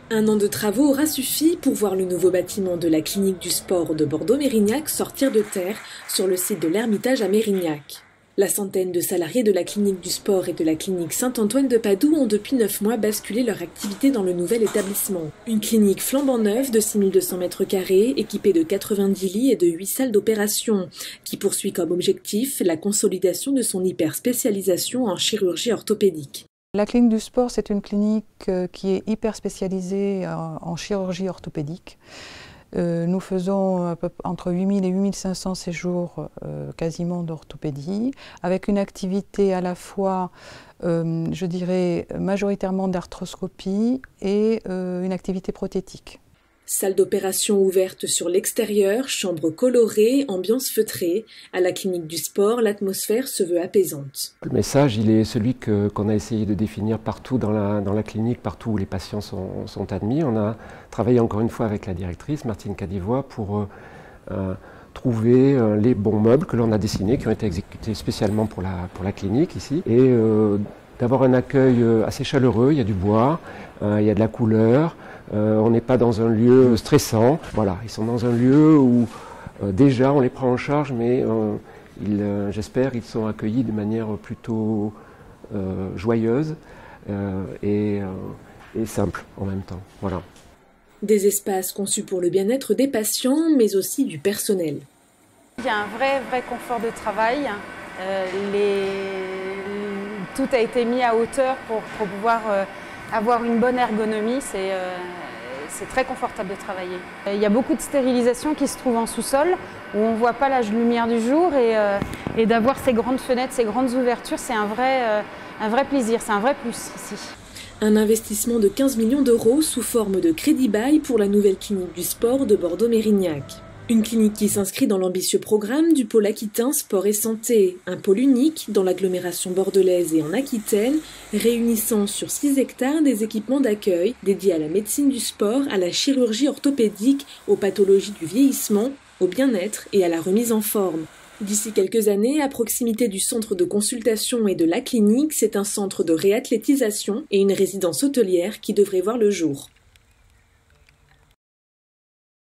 Un an de travaux aura suffi pour voir le nouveau bâtiment de la clinique du sport de Bordeaux-Mérignac sortir de terre sur le site de l'Ermitage à Mérignac. La centaine de salariés de la clinique du sport et de la clinique Saint-Antoine de Padoue ont depuis 9 mois basculé leur activité dans le nouvel établissement. Une clinique flambant neuve de 6200 m², équipée de 90 lits et de 8 salles d'opération, qui poursuit comme objectif la consolidation de son hyper-spécialisation en chirurgie orthopédique. La clinique du sport, c'est une clinique qui est hyper spécialisée en chirurgie orthopédique. Nous faisons entre 8000 et 8500 séjours quasiment d'orthopédie, avec une activité à la fois, je dirais, majoritairement d'arthroscopie et une activité prothétique. Salle d'opération ouverte sur l'extérieur, chambre colorée, ambiance feutrée. À la clinique du sport, l'atmosphère se veut apaisante. Le message, il est celui qu'on a essayé de définir partout dans la clinique, partout où les patients sont admis. On a travaillé encore une fois avec la directrice, Martine Cadivois, pour trouver les bons meubles que l'on a dessinés, qui ont été exécutés spécialement pour la clinique ici. Et d'avoir un accueil assez chaleureux, il y a du bois, il y a de la couleur. On n'est pas dans un lieu stressant. Voilà, ils sont dans un lieu où déjà on les prend en charge, mais j'espère qu'ils sont accueillis de manière plutôt joyeuse et simple en même temps. Voilà. Des espaces conçus pour le bien-être des patients, mais aussi du personnel. Il y a un vrai confort de travail. Tout a été mis à hauteur pour pouvoir avoir une bonne ergonomie, c'est très confortable de travailler. Il y a beaucoup de stérilisation qui se trouve en sous-sol, où on ne voit pas la lumière du jour, et d'avoir ces grandes fenêtres, ces grandes ouvertures, c'est un vrai plaisir, c'est un vrai plus ici. Un investissement de 15 millions d'euros sous forme de crédit-bail pour la nouvelle clinique du sport de Bordeaux-Mérignac. Une clinique qui s'inscrit dans l'ambitieux programme du pôle aquitain Sport et Santé, un pôle unique dans l'agglomération bordelaise et en Aquitaine, réunissant sur 6 hectares des équipements d'accueil dédiés à la médecine du sport, à la chirurgie orthopédique, aux pathologies du vieillissement, au bien-être et à la remise en forme. D'ici quelques années, à proximité du centre de consultation et de la clinique, c'est un centre de réathlétisation et une résidence hôtelière qui devrait voir le jour.